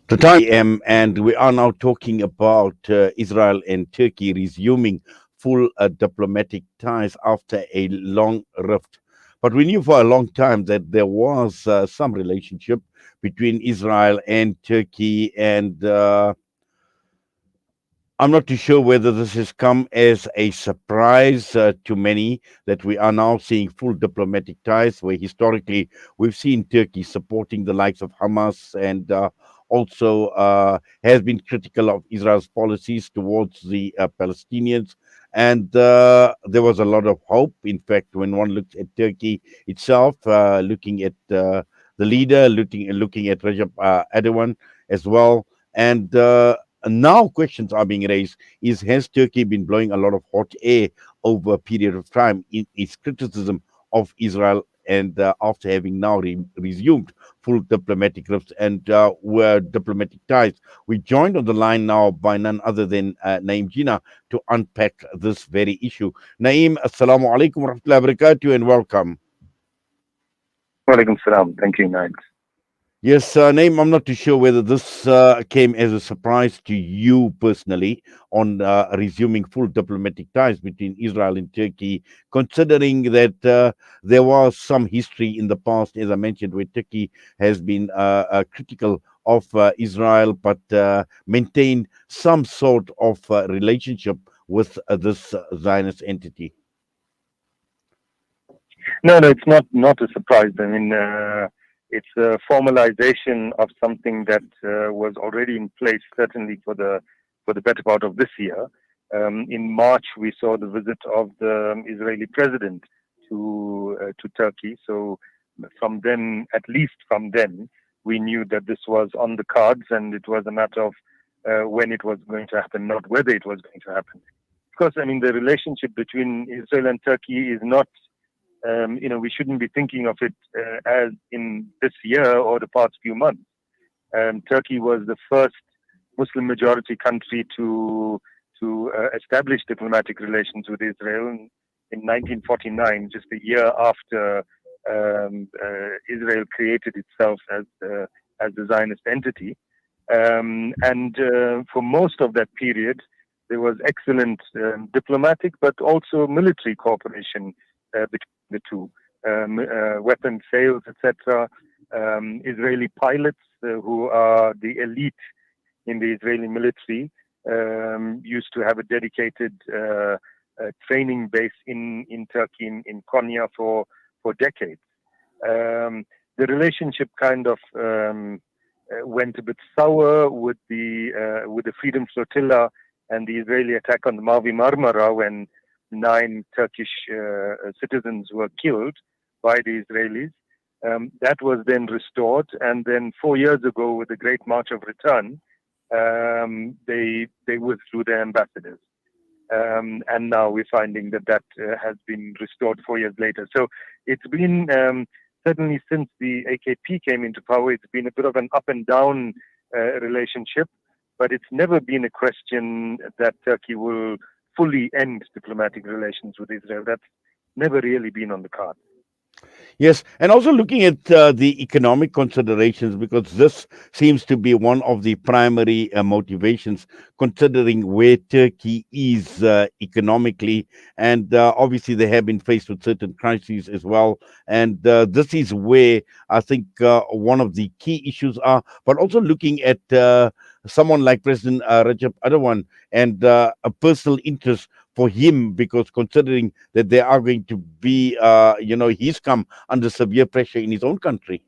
The time and we are now talking about Israel and Turkey resuming full diplomatic ties after a long rift. But we knew for a long time that there was some relationship between Israel and Turkey, and I'm not too sure whether this has come as a surprise to many that we are now seeing full diplomatic ties, where historically we've seen Turkey supporting the likes of Hamas and also has been critical of Israel's policies towards the Palestinians. And there was a lot of hope. In fact, when one looks at Turkey itself, looking at the leader, looking at Recep Erdogan as well. And now questions are being raised is has Turkey been blowing a lot of hot air over a period of time in its criticism of Israel and after having now resumed full diplomatic rifts and were diplomatic ties. We joined on the line now by none other than Naeem Jeenah to unpack this very issue. Naeem, assalamu alaikum wa rahmatullahi wa barakatuh and welcome. Walaikum salam. Thank you, Nigel. Yes, Naeem, I'm not too sure whether this came as a surprise to you personally on resuming full diplomatic ties between Israel and Turkey, considering that there was some history in the past, as I mentioned, where Turkey has been critical of Israel, but maintained some sort of relationship with this Zionist entity. No, it's not a surprise. I mean, it's a formalization of something that was already in place, certainly for the better part of this year. In March, we saw the visit of the Israeli president to Turkey. So from then, at least from then, we knew that this was on the cards, and it was a matter of when it was going to happen, not whether it was going to happen. Of course, I mean, the relationship between Israel and Turkey is not, we shouldn't be thinking of it as in this year or the past few months. Turkey was the first Muslim majority country to establish diplomatic relations with Israel in 1949, just a year after Israel created itself as the Zionist entity. And for most of that period, there was excellent diplomatic but also military cooperation between the two. Weapon sales, etc. Israeli pilots, who are the elite in the Israeli military, used to have a dedicated training base in Turkey, in Konya, for decades. The relationship kind of went a bit sour with the Freedom Flotilla and the Israeli attack on the Mavi Marmara, when 9 Turkish citizens were killed by the Israelis. That was then restored, and then 4 years ago, with the Great March of Return, they withdrew their ambassadors. And now we're finding that has been restored 4 years later. So it's been, certainly since the AKP came into power, it's been a bit of an up and down relationship, but it's never been a question that Turkey will fully end diplomatic relations with Israel. That's never really been on the card. Yes, and also looking at the economic considerations, because this seems to be one of the primary motivations, considering where Turkey is economically, and obviously they have been faced with certain crises as well. And this is where I think one of the key issues are, but also looking at someone like President Recep Erdogan and a personal interest for him, because considering that they are going to be, he's come under severe pressure in his own country.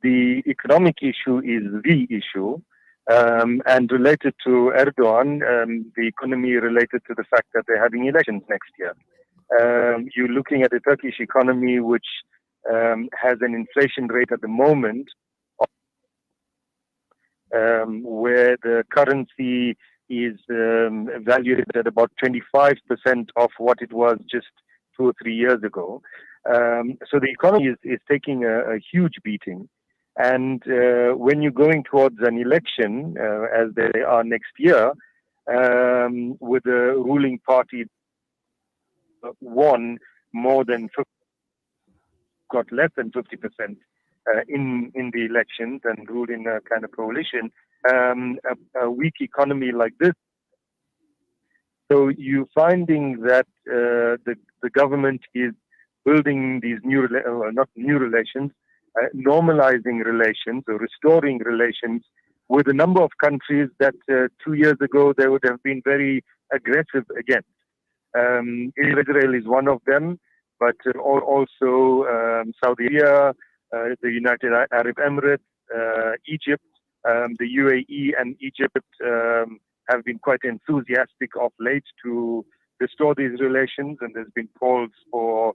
The economic issue is the issue, and related to Erdogan, the economy related to the fact that they're having elections next year. You're looking at the Turkish economy, which has an inflation rate at the moment where the currency is valued at about 25% of what it was just 2 or 3 years ago. So the economy is taking a huge beating. And when you're going towards an election, as they are next year, with the ruling party won more than 50, got less than 50% in the elections and rule in a kind of coalition, a weak economy like this. So you're finding that the government is building these not new relations, normalizing relations or restoring relations with a number of countries that 2 years ago they would have been very aggressive against. Israel is one of them, but also Saudi Arabia, the United Arab Emirates, Egypt, the UAE and Egypt have been quite enthusiastic of late to restore these relations, and there's been calls for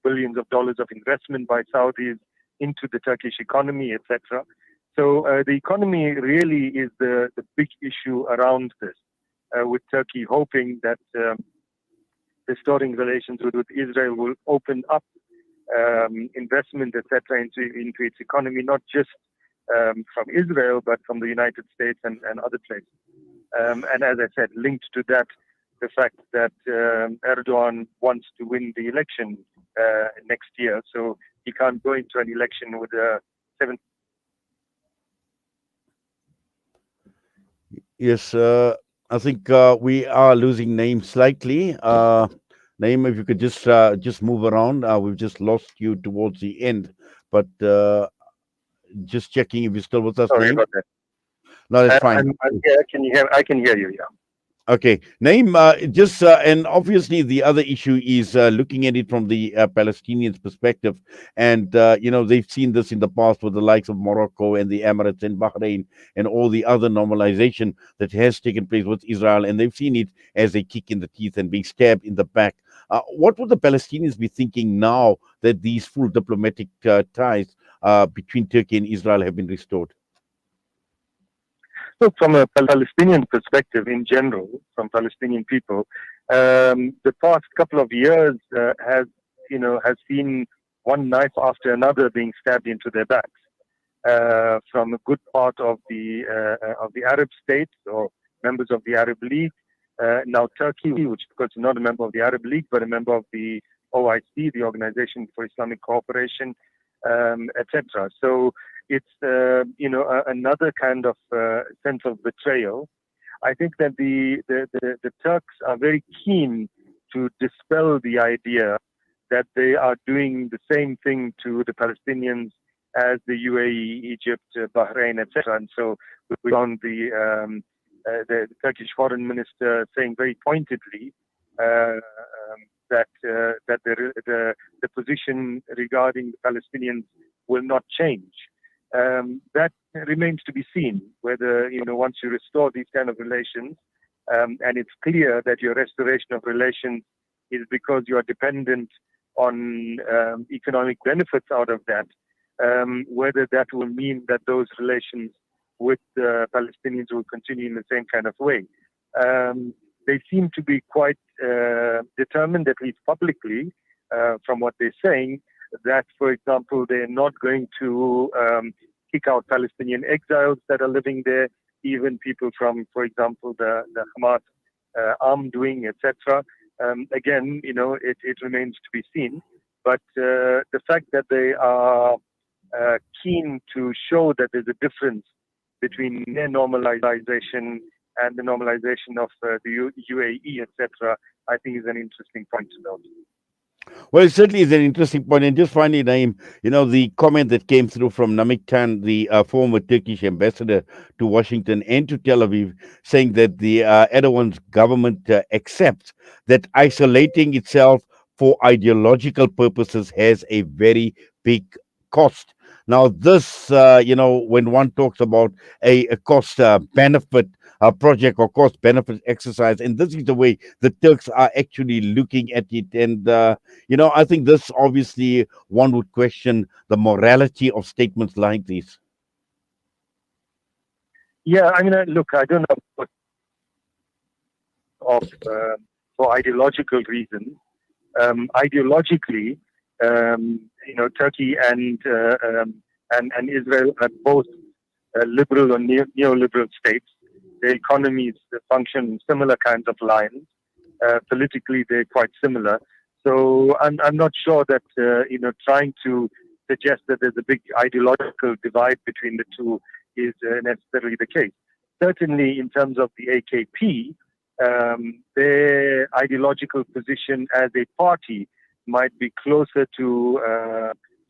billions of dollars of investment by Saudis into the Turkish economy, etc. So the economy really is the big issue around this, with Turkey hoping that restoring relations with Israel will open up investment, etc., into its economy, not just from Israel, but from the United States and other places. And as I said, linked to that, the fact that Erdogan wants to win the election next year, so he can't go into an election with a 7. Yes, I think we are losing name slightly. Name, if you could just move around. We've just lost you towards the end, but just checking if you're still with us, Sorry name. about that. No, that's fine. I'm here. Can you hear? I can hear you. Yeah. Okay, name just and obviously the other issue is looking at it from the Palestinians' perspective, and they've seen this in the past with the likes of Morocco and the Emirates and Bahrain and all the other normalization that has taken place with Israel, and they've seen it as a kick in the teeth and being stabbed in the back. What would the Palestinians be thinking now that these full diplomatic ties between Turkey and Israel have been restored? So, from a Palestinian perspective, in general, from Palestinian people, the past couple of years has seen one knife after another being stabbed into their backs from a good part of the Arab states or members of the Arab League. Now Turkey, which of course is not a member of the Arab League, but a member of the OIC, the Organization for Islamic Cooperation, etc. So it's another kind of sense of betrayal. I think that the Turks are very keen to dispel the idea that they are doing the same thing to the Palestinians as the UAE, Egypt, Bahrain, etc. And so we found the Turkish foreign minister saying very pointedly that the position regarding the Palestinians will not change. That remains to be seen whether once you restore these kind of relations, and it's clear that your restoration of relations is because you are dependent on economic benefits out of that, whether that will mean that those relations with the Palestinians will continue in the same kind of way. They seem to be quite determined, at least publicly, from what they're saying, that, for example, they're not going to kick out Palestinian exiles that are living there, even people from, for example, the Hamas armed wing, etc. Again, it remains to be seen. But the fact that they are keen to show that there's a difference between their normalization and the normalization of the UAE, etc., I think is an interesting point to note. Well, it certainly is an interesting point. And just finally, Naeem, the comment that came through from Namik Tan, the former Turkish ambassador to Washington and to Tel Aviv, saying that the Erdogan's government accepts that isolating itself for ideological purposes has a very big cost. Now, this, when one talks about a cost benefit project or cost benefit exercise, and this is the way the Turks are actually looking at it. And I think this obviously one would question the morality of statements like these. Yeah, I mean, look, I don't know what of for ideological reasons. Ideologically, Turkey and Israel are both liberal or neoliberal states. Their economies function similar kinds of lines. Politically, they're quite similar. So I'm not sure that trying to suggest that there's a big ideological divide between the two is necessarily the case. Certainly, in terms of the AKP, their ideological position as a party might be closer to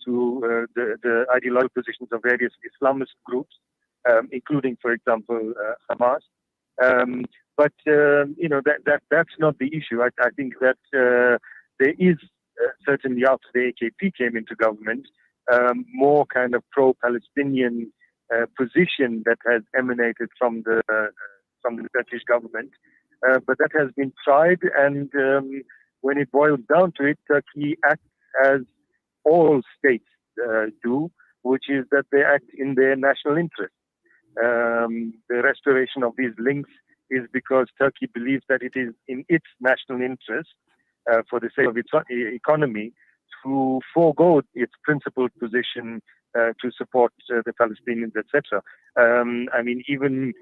the ideological positions of various Islamist groups, including, for example, Hamas. But that's not the issue. I think that there is certainly after the AKP came into government, more kind of pro-Palestinian position that has emanated from the Turkish government. But that has been tried, and when it boils down to it, Turkey acts as all states do, which is that they act in their national interest. The restoration of these links is because Turkey believes that it is in its national interest, for the sake of its economy, to forego its principled position to support the Palestinians, etc. I mean, even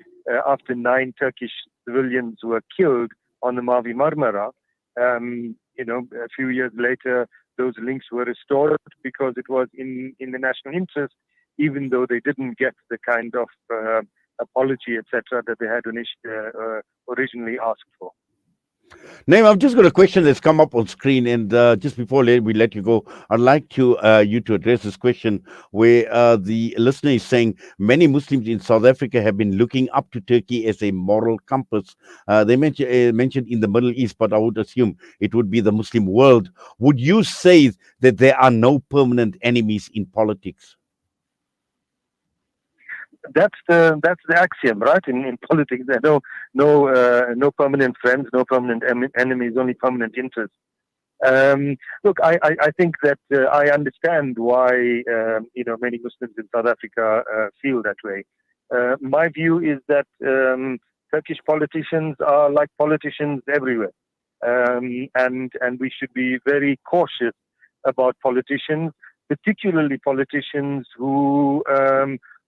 after 9 Turkish civilians were killed on the Mavi Marmara, a few years later, those links were restored because it was in the national interest, even though they didn't get the kind of apology, etc., that they had originally asked for. Naim, I've just got a question that's come up on screen, and just before we let you go, I'd like you to address this question where the listener is saying many Muslims in South Africa have been looking up to Turkey as a moral compass. They mentioned in the Middle East, but I would assume it would be the Muslim world. Would you say that there are no permanent enemies in politics? That's the axiom, right? In politics, there are no permanent friends, no permanent enemies, only permanent interests. Look, I think that I understand why many Muslims in South Africa feel that way. My view is that Turkish politicians are like politicians everywhere, and we should be very cautious about politicians, particularly politicians who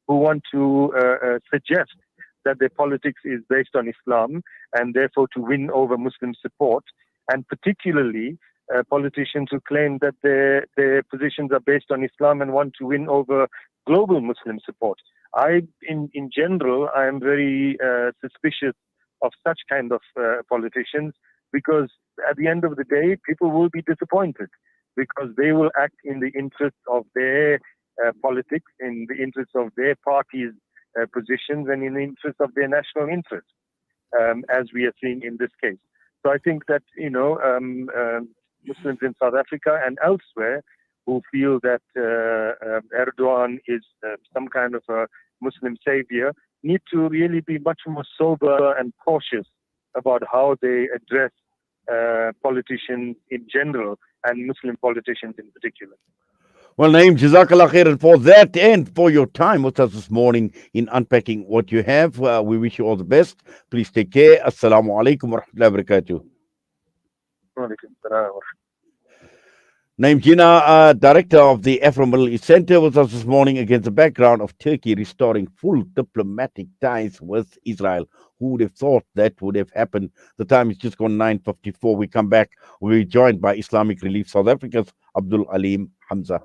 want to suggest that their politics is based on Islam and therefore to win over Muslim support, and particularly politicians who claim that their positions are based on Islam and want to win over global Muslim support. In general, I am very suspicious of such kind of politicians, because at the end of the day, people will be disappointed because they will act in the interest of their politics, in the interest of their party's positions, and in the interest of their national interest, as we are seeing in this case. So I think that Muslims in South Africa and elsewhere who feel that Erdogan is some kind of a Muslim savior need to really be much more sober and cautious about how they address politicians in general and Muslim politicians in particular. Well, Naeem, Jazakallah khairan for that and for your time with us this morning in unpacking what you have. We wish you all the best. Please take care. Assalamu alaikum wa rahmatullahi wa barakatuh. Naeem Jeenah, Director of the Afro-Middle East Centre, was us this morning against the background of Turkey restoring full diplomatic ties with Israel. Who would have thought that would have happened? The time is just gone 9:54. We come back. We'll be joined by Islamic Relief South Africa's Abdul Alim Hamza.